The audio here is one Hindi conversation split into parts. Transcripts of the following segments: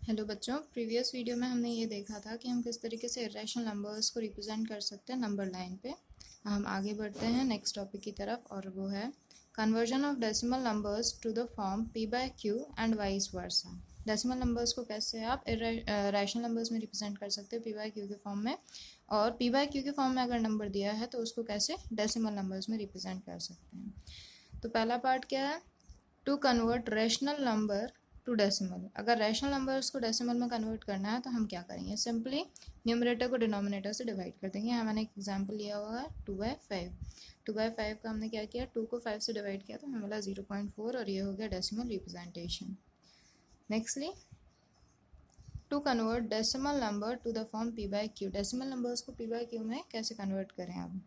हेलो बच्चों, प्रीवियस वीडियो में हमने ये देखा था कि हम किस तरीके से इरेशनल नंबर्स को रिप्रेजेंट कर सकते हैं नंबर लाइन पे। हम आगे बढ़ते हैं नेक्स्ट टॉपिक की तरफ और वो है conversion of decimal numbers to the form p by q and vice versa. Decimal numbers को कैसे आप रैशनल नंबर्स में रिप्रेजेंट कर सकते हो p बाय q के फॉर्म में, और p बाय q के फॉर्म में अगर नंबर दिया है तो उसको कैसे डेसिमल नंबर्स में रिप्रेजेंट कर सकते हैं। तो पहला पार्ट क्या है, to convert rational number to decimal. अगर रैशनल नंबर्स को डेसिमल में कन्वर्ट करना है तो हम क्या करेंगे, सिंपली न्यूमरेटर को डिनोमिनेटर से डिवाइड कर देंगे। यहाँ मैंने एक एग्जांपल लिया हुआ है 2/5। 2/5 का हमने क्या किया, 2 को 5 से डिवाइड किया तो हमें मिला 0.4 और ये हो गया decimal representation. Nextly to convert decimal number to the form p by q। Decimal numbers को p बाय q में कैसे कन्वर्ट करें अब,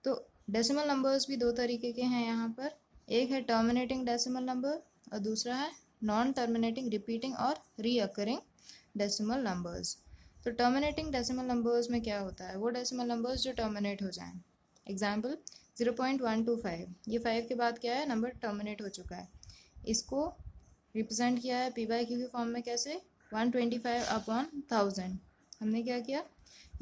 तो डेसिमल नंबर्स भी दो तरीके के हैं यहाँ पर। एक है टर्मिनेटिंग डेसिमल नंबर और दूसरा है नॉन टर्मिनेटिंग, रिपीटिंग और रीअकरिंग डेसिमल नंबर्स। तो टर्मिनेटिंग डेसिमल नंबर्स में क्या होता है, वो डेसिमल नंबर्स जो टर्मिनेट हो जाएं। एग्जाम्पल 0.125, ये 5 के बाद क्या है, नंबर टर्मिनेट हो चुका है। इसको रिप्रेजेंट किया है p बाय q के फॉर्म में कैसे, 125/1000। हमने क्या किया,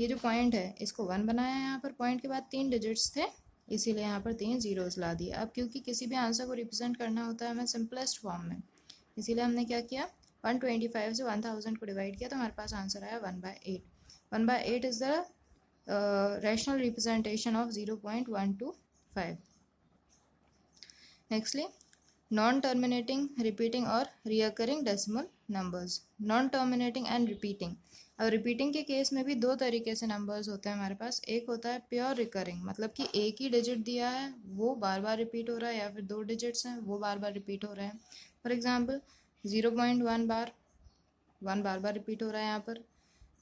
ये जो पॉइंट है इसको 1 बनाया है, यहाँ पर पॉइंट के बाद 3 डिजिट्स थे इसीलिए यहाँ पर 3 जीरोस ला दिए। अब क्योंकि किसी भी आंसर को रिप्रेजेंट करना होता है हमें सिंपलेस्ट फॉर्म में, इसीलिए हमने क्या किया, 125 से 1000 को डिवाइड किया तो हमारे पास आंसर आया 1/8। 1/8 is the rational representation of 0.125। Nextly non terminating, repeating और recurring decimal numbers. Non terminating and repeating. अब रिपीटिंग के केस में भी दो तरीके से नंबर्स होते हैं हमारे पास। एक होता है प्योर रिकरिंग, मतलब कि एक ही डिजिट दिया है वो बार बार रिपीट हो रहा है, या फिर दो डिजिट्स हैं वो बार बार रिपीट हो रहे हैं। For example 0.1 bar 1 bar bar repeat हो रहा है, यहाँ पर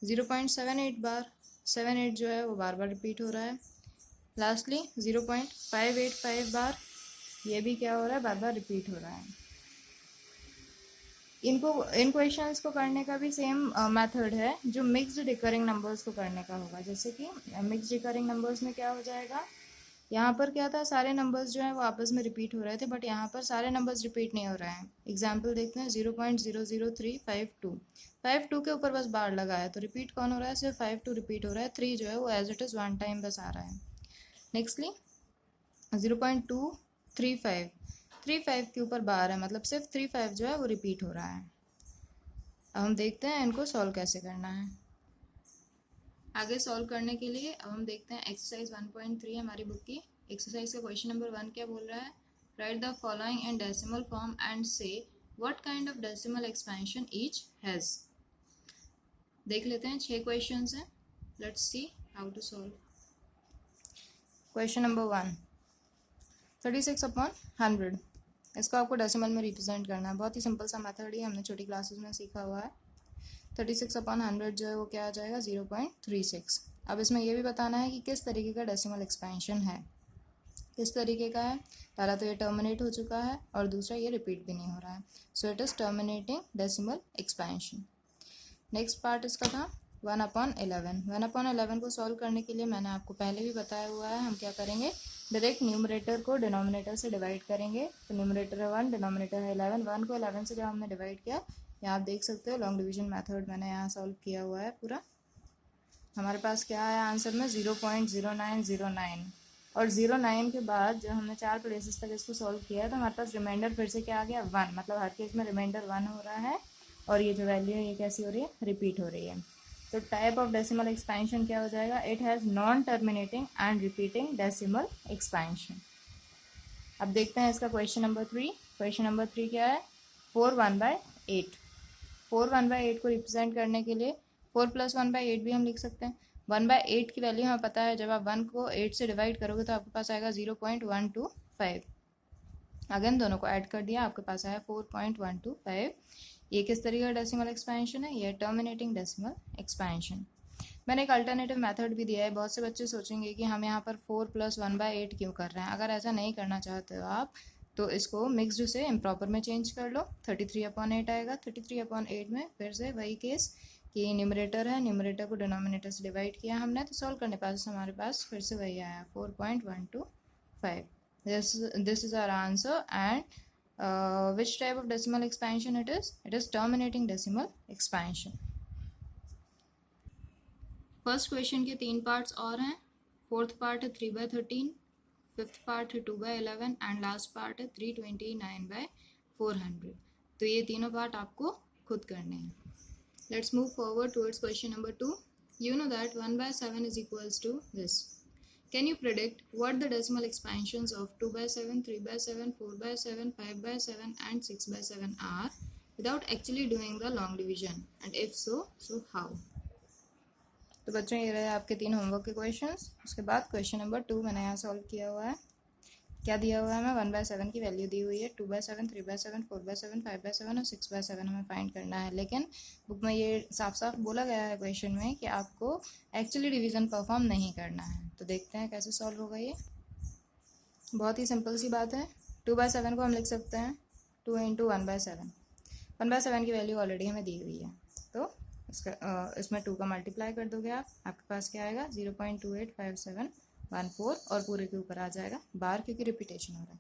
0.78 बार 78 जो है वो बार बार रिपीट हो रहा है। लास्टली 0.585 बार ये भी क्या हो रहा है, बार बार रिपीट हो रहा है। इन क्वेश्चंस को करने का भी सेम मेथड है जो मिक्स्ड रिकरिंग नंबर्स को करने का होगा। जैसे कि मिक्स्ड रिकरिंग नंबर्स में क्या हो जाएगा, यहाँ पर क्या था, सारे नंबर्स जो हैं वो आपस में रिपीट हो रहे थे, बट यहाँ पर सारे नंबर्स रिपीट नहीं हो रहे हैं। एग्जाम्पल देखते हैं 0.00352। 52 के ऊपर बस बार लगा है तो रिपीट कौन हो रहा है, सिर्फ 52 रिपीट हो रहा है, 3 जो है वो as it is one time बस आ रहा है। नेक्स्टली 0.235, 35 के ऊपर बार है, मतलब सिर्फ 35 जो है वो रिपीट हो रहा है। अब हम देखते हैं इनको सॉल्व कैसे करना है। आगे सॉल्व करने के लिए अब हम देखते हैं एक्सरसाइज 1.3 है हमारी बुक की। एक्सरसाइज का क्वेश्चन नंबर 1 क्या बोल रहा है, write the following in decimal form and say what kind of decimal expansion each has. देख लेते हैं, 6 क्वेश्चंस हैं, let's see how to solve. Question number 1, 36/100। इसको आपको डेसिमल में रिप्रेजेंट करना है। बहुत ही सिंपल सा मेथड ही हमने छोटी क्लासेस में सीखा हुआ है। 36/100 जो है वो क्या आ जाएगा, 0.36। अब इसमें ये भी बताना है कि किस तरीके का डेसिमल एक्सपेंशन है। किस तरीके का है, पहला तो ये टर्मिनेट हो चुका है और दूसरा ये रिपीट भी नहीं हो रहा है, so it is terminating decimal expansion. Next part इसका था 1/11। 1/11 को सॉल्व करने के लिए मैंने आपको पहले भी बताया हुआ है, हम क्या करेंगे, डायरेक्ट न्यूमरेटर को डिनोमिनेटर से डिवाइड करेंगे। तो न्यूमरेटर है 1, डिनोमिनेटर है 11। 1 को 11 से जब हमने डिवाइड किया, यहाँ आप देख सकते हो लॉन्ग डिवीजन मेथड मैंने यहाँ सॉल्व किया हुआ है पूरा। हमारे पास क्या आया आंसर में, 0.0909। और 09 के बाद जब हमने 4 प्लेसेस तक इसको सॉल्व किया है तो हमारे पास रिमाइंडर फिर से क्या आ गया, 1। मतलब हर केस में रिमाइंडर 1 हो रहा है और ये जो वैल्यू है ये कैसी हो रही है, रिपीट हो रही है। तो टाइप ऑफ डेसिमल एक्सपेंशन क्या हो जाएगा, it has non terminating and repeating decimal expansion. अब देखते हैं इसका क्वेश्चन नंबर 3। क्वेश्चन नंबर 3 क्या है, 4/1/8। 4/1/8 को रिप्रेजेंट करने के लिए 4 + 1/8 भी हम लिख सकते हैं। 1/8 की वैल्यू हमें पता है, जब आप 1 को 8 से डिवाइड करोगे तो आपके पास आएगा 0.125। अगेन दोनों को ऐड कर दिया, आपके पास आया 4.125। ये किस तरीके का डेसिमल एक्सपेंशन है, ये टर्मिनेटिंग डेसिमल एक्सपेंशन। मैंने एक अल्टरनेटिव मेथड भी दिया है। बहुत से बच्चे सोचेंगे कि हम यहाँ पर 4 + 1/8 क्यों कर रहे हैं। अगर ऐसा नहीं करना चाहते हो आप तो इसको मिक्स्ड से इम्प्रॉपर में चेंज कर लो, 33/8 आएगा। 33/8 में फिर से वही केस कि न्यूमरेटर है, न्यूमरेटर को डिनोमिनेटर से डिवाइड किया हमने, तो सॉल्व करने पास हमारे पास फिर से वही आया 4.125। This is our answer and which type of decimal expansion it is terminating decimal expansion. First question के 3 पार्ट्स और हैं। फोर्थ पार्ट है 3/13, फिफ्थ पार्ट है 2/11 एंड लास्ट पार्ट है 329/400। तो ये तीनों पार्ट आपको खुद करने हैं। Let's move forward towards question number 2। You know that 1/7 is equals to this. Can you predict what the decimal expansions of 2/7, 3/7, 4/7, 5/7 and 6/7 are without actually doing the long division? And if so, so how? तो बच्चों ये रहे आपके 3 होमवर्क के क्वेश्चंस। उसके बाद क्वेश्चन नंबर 2 मैंने यहाँ सॉल्व किया हुआ है। क्या दिया हुआ है हमें? 1/7 की वैल्यू दी हुई है, 2/7, 3/7, 4/7, 5/7 और 6/7 हमें फाइंड करना है। लेकिन बुक में ये साफ साफ बोला गया है क्वेश्चन में कि आपको एक्चुअली डिवीज़न परफॉर्म नहीं करना है। तो देखते हैं कैसे सॉल्व होगा ये। बहुत ही सिंपल सी बात है। 2/7 को हम लिख सकते हैं 2 × 1/7। 1/7 की वैल्यू ऑलरेडी हमें दी हुई है, तो इसमें 2 का मल्टीप्लाई कर दोगे आप, आपके पास क्या आएगा 0.285714 और पूरे के ऊपर आ जाएगा बार, क्योंकि रिपीटेशन हो रहा है।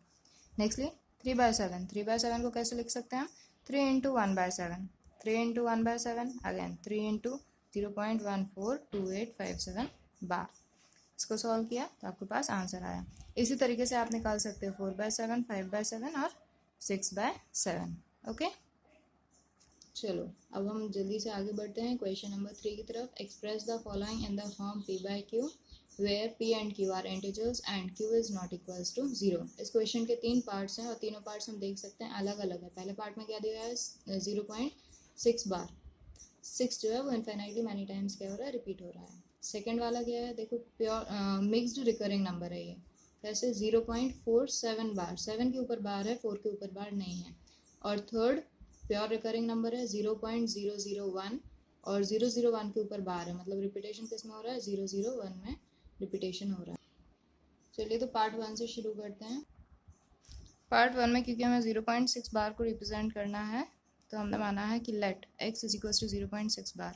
नेक्स्टली 3/7। 3/7 को कैसे लिख सकते हैं हम? 3 × 1/7। 3 × 1/7 अगेन 3 × 0.142857 बार। इसको सॉल्व किया तो आपके पास आंसर आया। इसी तरीके से आप निकाल सकते हो 4/7, 5/7 और 6/7। ओके, चलो अब हम जल्दी से आगे बढ़ते हैं क्वेश्चन नंबर 3 की तरफ। Express the following in the form p/q where p and q are integers and q is not equals to 0। इस क्वेश्चन के 3 पार्ट्स हैं और तीनों पार्ट्स हम देख सकते हैं अलग अलग है। पहले पार्ट में क्या दिया है 0.6 बार। 6 जो है वो इन्फिनिटली मैनी टाइम्स क्या हो रहा है, रिपीट हो रहा है। सेकेंड वाला क्या है, देखो प्योर मिक्सड रिकरिंग नंबर है ये। कैसे 0.47 बार, 7 के ऊपर बार है, 4 के ऊपर बार नहीं है। और थर्ड प्योर रिकरिंग नंबर है 0.001 और 001 के ऊपर बार है, मतलब रिपीटेशन किस में हो रहा है 001 में रिपीटेशन हो रहा है। चलिए तो पार्ट 1 से शुरू करते हैं। पार्ट 1 में क्योंकि हमें 0.6 बार को रिप्रेजेंट करना है तो हमने माना है कि let x is equals to 0.6 bar.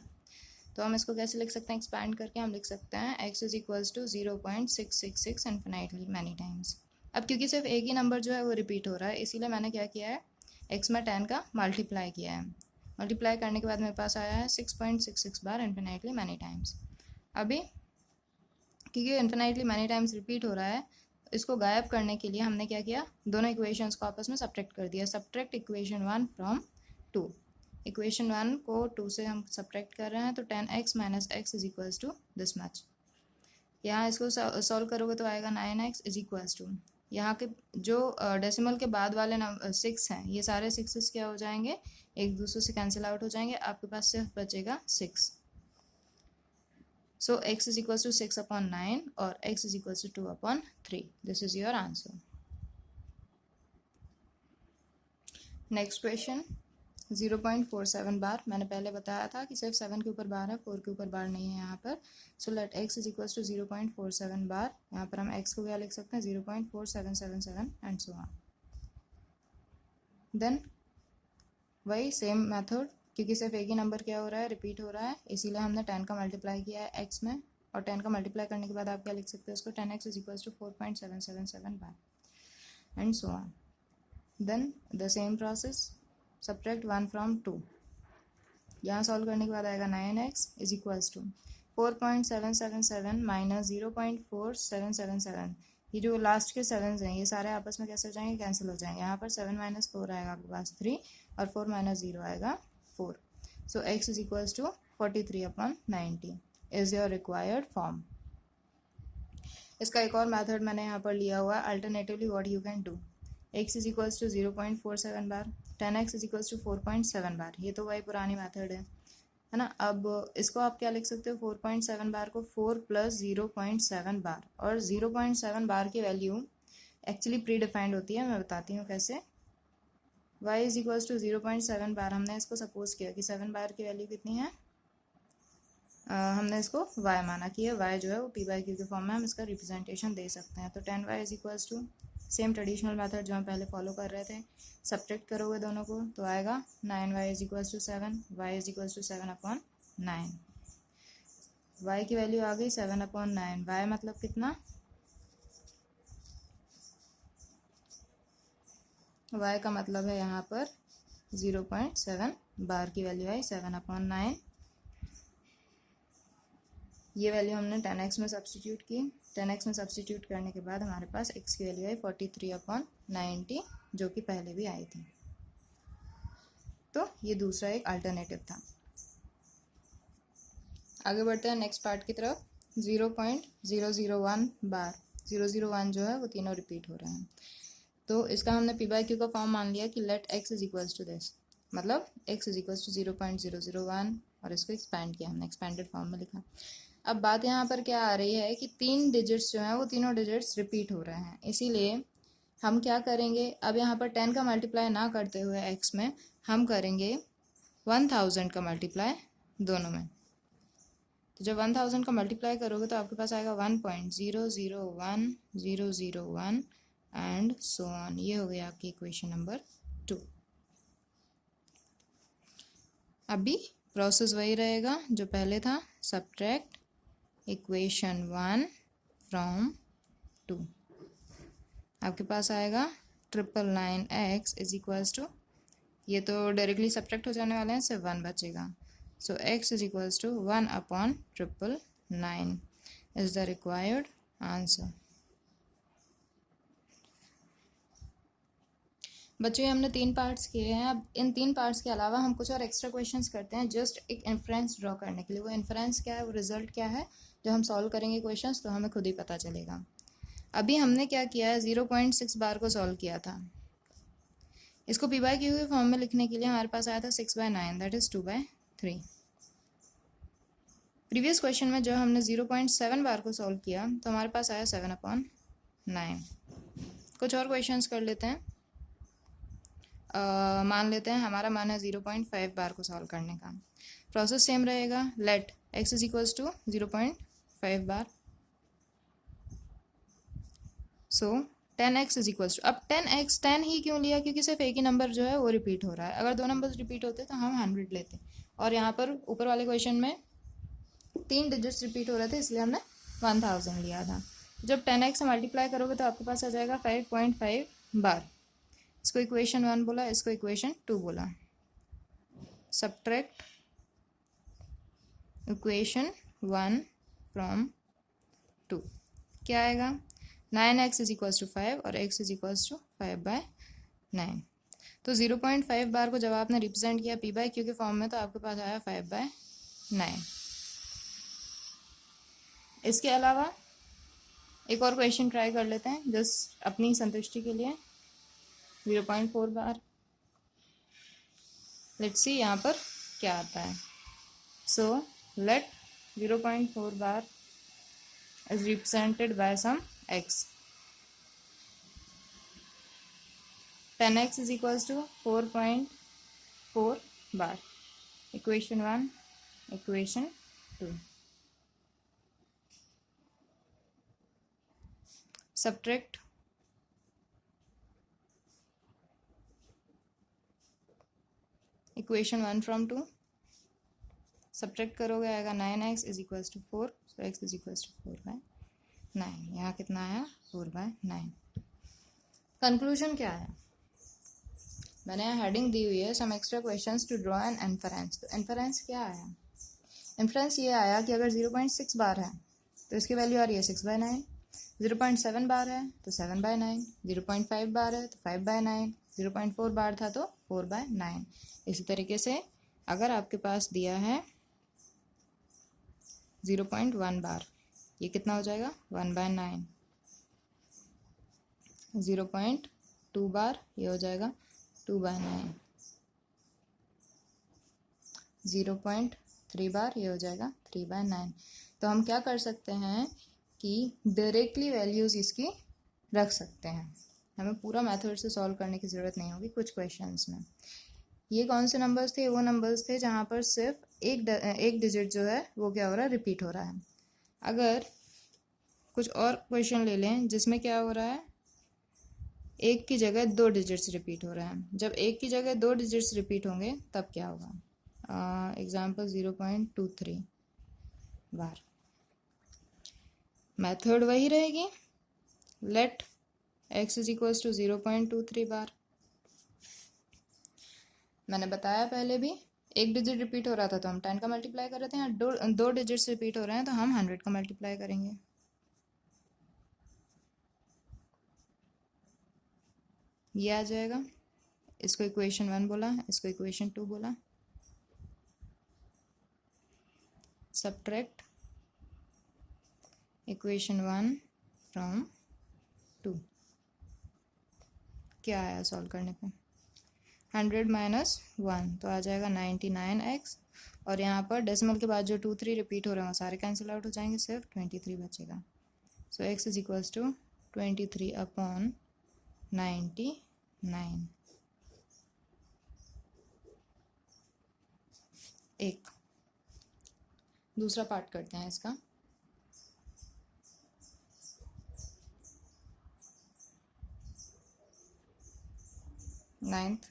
तो हम इसको कैसे लिख सकते हैं? एक्सपैंड करके हम लिख सकते हैं x is equals to 0.666 infinitely many times. अब क्योंकि सिर्फ एक ही नंबर जो है वो रिपीट हो रहा है, इसीलिए मैंने क्या किया है, x में 10 का मल्टीप्लाई किया है। मल्टीप्लाई करने के बाद मेरे पास आया है 6.66 बार इन्फिनिटली मैनी टाइम्स। अभी क्योंकि इन्फिनिटली मैनी टाइम्स रिपीट हो रहा है, इसको गायब करने के लिए हमने क्या किया, दोनों इक्वेशंस को आपस में सब्ट्रैक्ट कर दिया। Subtract equation 1 from 2। इक्वेशन 1 को 2 से हम सब्ट्रैक्ट कर रहे हैं, तो 10x - x is equals to this much. यहाँ इसको सॉल्व करोगे तो आएगा 9x इज इक्वल्स टू, यहाँ के जो डेसिमल के बाद वाले 6 हैं, ये सारे 6 क्या हो जाएंगे, एक दूसरे से कैंसिल आउट हो जाएंगे। आपके पास सिर्फ बचेगा 6। So x is equals to 6/9 और x is equals to 2/3। This is your answer. Next question 0.47 bar. मैंने पहले बताया था कि सिर्फ 7 के ऊपर बार है, 4 के ऊपर बार नहीं है यहाँ पर। So let x is equals to 0.47 bar. यहाँ पर हम x को क्या लिख सकते हैं 0.4777 एंड सो ऑन। देन वही सेम मेथड, क्योंकि सिर्फ एक ही नंबर क्या हो रहा है, रिपीट हो रहा है, इसीलिए हमने 10 का मल्टीप्लाई किया है x में। और 10 का मल्टीप्लाई करने के बाद आप क्या लिख सकते हो उसको, 10x is equals to 4.777 bar and so on. Then the same process, subtract 1 from 2। यहाँ सॉल्व करने के बाद आएगा 9x is equals to 4.777 minus 0.4777। ये जो लास्ट के 7 हैं ये सारे आपस में कैसे हो जाएंगे, कैंसिल हो जाएंगे। यहाँ पर 7 - 4 आएगा आपके पास 3 और 4 - 0 आएगा 4। So x is equals to 43/90 is your required form. इसका एक और मेथड मैंने यहाँ पर लिया हुआ है। Alternatively what you can do, x is equals to 0.47 bar, 10x is equals to 4.7 bar. ये तो वही पुरानी मेथड है ना। अब इसको आप क्या लिख सकते हो, 4.7 बार को 4 + 0.7 बार। और 0.7 बार की वैल्यू एक्चुअली प्री डिफाइंड होती है, मैं बताती हूँ कैसे। y इज इक्वल्स टू 0.7 बार। हमने इसको सपोज किया कि 7 बार की वैल्यू कितनी है, हमने इसको y माना कि ये y जो है वो p/q के फॉर्म में हम इसका रिप्रेजेंटेशन दे सकते हैं। तो 10y is equals to same traditional method जो हम पहले फॉलो कर रहे थे, सब्ट्रैक्ट करोगे दोनों को तो आएगा 9y is equals to 7, y is equals to 7/9। y की वैल्यू आ गई 7/9। y मतलब कितना, y का मतलब है यहाँ पर 0.7 बार की वैल्यू आई 7/9। ये वैल्यू हमने 10x में सब्सटीट्यूट की। 10x में सब्सटीट्यूट करने के बाद हमारे पास x की वैल्यू आई 43/90, जो कि पहले भी आई थी। तो ये दूसरा एक अल्टरनेटिव था। आगे बढ़ते हैं नेक्स्ट पार्ट की तरफ। 0.001 बार, 001 जो है वो तीनों रिपीट हो रहे हैं। तो इसका हमने पी बाई क्यू का फॉर्म मान लिया कि let x is equals to this, मतलब x इज इक्वल्स टू 0.001, और इसको एक्सपैंड किया हमने, एक्सपैंडेड फॉर्म में लिखा। अब बात यहाँ पर क्या आ रही है कि 3 डिजिट्स जो हैं वो तीनों डिजिट्स रिपीट हो रहे हैं, इसीलिए हम क्या करेंगे, अब यहाँ पर 10 का मल्टीप्लाई ना करते हुए x में हम करेंगे 1000 का मल्टीप्लाई दोनों में। तो जब 1000 का मल्टीप्लाई करोगे तो आपके पास आएगा 1.001001 एंड सो ऑन। ये हो गया आपकी इक्वेशन नंबर 2। अभी प्रोसेस वही रहेगा जो पहले था, सब्ट्रैक्ट इक्वेशन 1 फ्रॉम 2। आपके पास आएगा 999x इज इक्वल्स टू, ये तो डायरेक्टली सब्ट्रैक्ट हो जाने वाले हैं, सिर्फ 1 बचेगा। So x is equals to 1/999 is the required answer। बच्चों ये हमने 3 पार्ट्स किए हैं। अब इन 3 पार्ट्स के अलावा हम कुछ और एक्स्ट्रा क्वेश्चंस करते हैं, जस्ट एक इन्फ्रेंस ड्रॉ करने के लिए। वो इन्फ्रेंस क्या है, वो रिजल्ट क्या है, जब हम सॉल्व करेंगे क्वेश्चंस तो हमें खुद ही पता चलेगा। अभी हमने क्या किया है, 0.6 बार को सॉल्व किया था। इसको पी बाई क्यू के फॉर्म में लिखने के लिए हमारे पास आया था 6/9, दैट इज़ 2/3। प्रीवियस क्वेश्चन में जब हमने 0.7 बार को सॉल्व किया तो हमारे पास आया 7/9। कुछ और क्वेश्चंस कर लेते हैं। मान लेते हैं हमारा मान है 0.5 बार को सॉल्व करने का। प्रोसेस सेम रहेगा, let x is equals to 0.5 bar. So 10x is equals to, अब 10 ही क्यों लिया, क्योंकि सिर्फ एक ही नंबर जो है वो रिपीट हो रहा है। अगर 2 नंबर्स रिपीट होते तो हम 100 लेते, और यहाँ पर ऊपर वाले क्वेश्चन में 3 डिजिट्स रिपीट हो रहे थे, इसलिए हमने 1000 लिया था। जब 10x से मल्टीप्लाई करोगे तो आपके पास आ जाएगा 5.5 बार। इसको इक्वेशन 1 बोला, इसको इक्वेशन 2 बोला। सब्ट्रैक्ट इक्वेशन 1 फ्रॉम 2, क्या आएगा, 9x इज इक्वल्स टू 5 और x इज इक्वल्स टू 5/9। तो 0.5 बार को जब आपने रिप्रेजेंट किया पी बाई क्यू के फॉर्म में तो आपके पास आया 5/9। इसके अलावा एक और क्वेश्चन ट्राई कर लेते हैं, जस्ट अपनी संतुष्टि के लिए। 0.4 बार, लेट्स सी यहाँ पर क्या आता है। So let 0.4 bar is represented by some x। 10x is equals to 4.4 bar. Equation 1, equation 2। Subtract equation 1 from 2, subtract करोगे आएगा 9x is equals to 4, so x is equals to 4/9। यहाँ कितना आया, 4/9। कंक्लूजन क्या है, मैंने यहाँ हेडिंग दी हुई है, some extra questions to draw an inference. तो इन्फरेंस क्या आया, इन्फरेंस ये आया कि अगर 0.6 बार है तो इसकी वैल्यू आ रही है 6/9, 0.7 बार है तो 7/9, 0.5 बार है तो 5/9, 0.4 बार था तो 4/9। इसी तरीके से अगर आपके पास दिया है 0.1 बार, ये कितना हो जाएगा, 1/9। 0.2 बार ये हो जाएगा 2/9। 0.3 बार ये हो जाएगा 3/9। तो हम क्या कर सकते हैं कि डायरेक्टली वैल्यूज़ इसकी रख सकते हैं, हमें पूरा मेथड से सॉल्व करने की ज़रूरत नहीं होगी कुछ क्वेश्चंस में। ये कौन से नंबर्स थे, वो नंबर्स थे जहाँ पर सिर्फ एक डिजिट जो है वो क्या हो रहा है, रिपीट हो रहा है। अगर कुछ और क्वेश्चन ले लें जिसमें क्या हो रहा है, एक की जगह 2 डिजिट्स रिपीट हो रहे हैं, जब एक की जगह 2 डिजिट्स रिपीट होंगे तब क्या होगा। एग्जाम्पल 0.23 बार। मेथड वही रहेगी, let x is equals to 0.23 bar. मैंने बताया पहले भी, एक डिजिट रिपीट हो रहा था तो हम 10 का मल्टीप्लाई कर रहे थे, यहाँ दो डिजिट्स रिपीट हो रहे हैं तो हम 100 का मल्टीप्लाई करेंगे। ये आ जाएगा। इसको इक्वेशन 1 बोला, इसको इक्वेशन 2 बोला। Subtract equation 1 from 2। क्या आया सॉल्व करने पे? 100 माइनस 1 तो आ जाएगा 99x, और यहाँ पर डेसिमल के बाद जो 2 3 रिपीट हो रहे हैं वो सारे कैंसिल आउट हो जाएंगे, सिर्फ 23 बचेगा। So x is equals to 23 upon 99। एक दूसरा पार्ट करते हैं इसका। Ninth,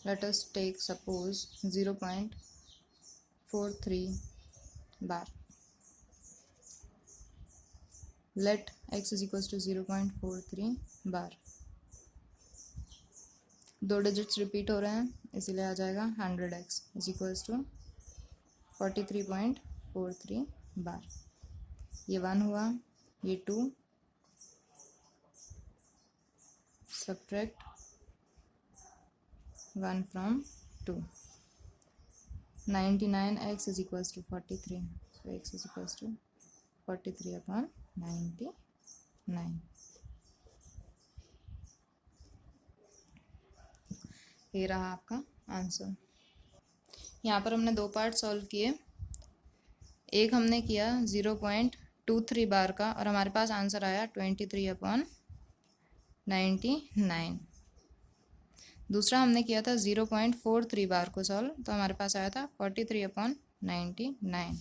let us take suppose 0.43 bar. Let x is equals to 0.43 bar. दो डिजिट्स रिपीट हो रहे हैं इसीलिए आ जाएगा 100x इज इक्वल्स टू 43.43 बार। ये 1 हुआ, ये 2, subtract 1 from 2। 99x is equals to 43, so x is equals to 43 upon 99। ये रहा आपका आंसर। यहाँ पर हमने दो पार्ट सॉल्व किए। एक हमने किया 0.23 बार का और हमारे पास आंसर आया 23 अपॉन 99। दूसरा हमने किया था 0.43 बार को सॉल्व, तो हमारे पास आया था 43 अपॉन 99।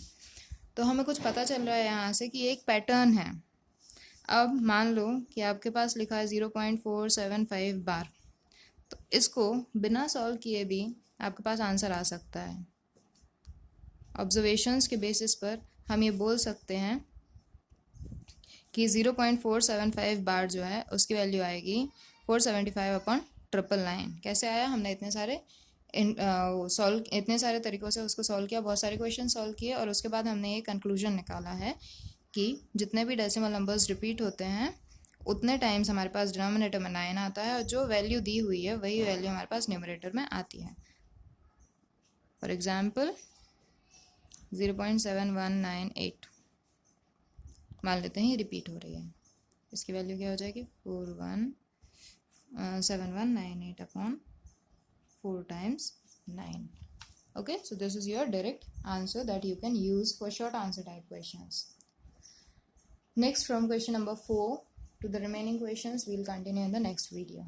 तो हमें कुछ पता चल रहा है यहाँ से कि एक पैटर्न है। अब मान लो कि आपके पास लिखा है 0.475 बार, तो इसको बिना सॉल्व किए भी आपके पास आंसर आ सकता है। ऑब्जर्वेशंस के बेसिस पर हम ये बोल सकते हैं कि 0.475 बार जो है उसकी वैल्यू आएगी 475 अपॉन 999। कैसे आया? हमने इतने सारे तरीक़ों से उसको सॉल्व किया, बहुत सारे क्वेश्चन सॉल्व किए, और उसके बाद हमने ये कंक्लूजन निकाला है कि जितने भी डेसिमल नंबर्स रिपीट होते हैं उतने टाइम्स हमारे पास डिनोमिनेटर में 9 आता है, और जो वैल्यू दी हुई है वही वैल्यू हमारे पास न्यूमरेटर में आती है। फॉर एग्जाम्पल 0.7198 मान लेते हैं ये रिपीट हो रही है, इसकी वैल्यू क्या हो जाएगी 7198 upon 4 times 9. Okay, so this is your direct answer that you can use for short answer type questions. Next, from question number 4 to the remaining questions, we will continue in the next video.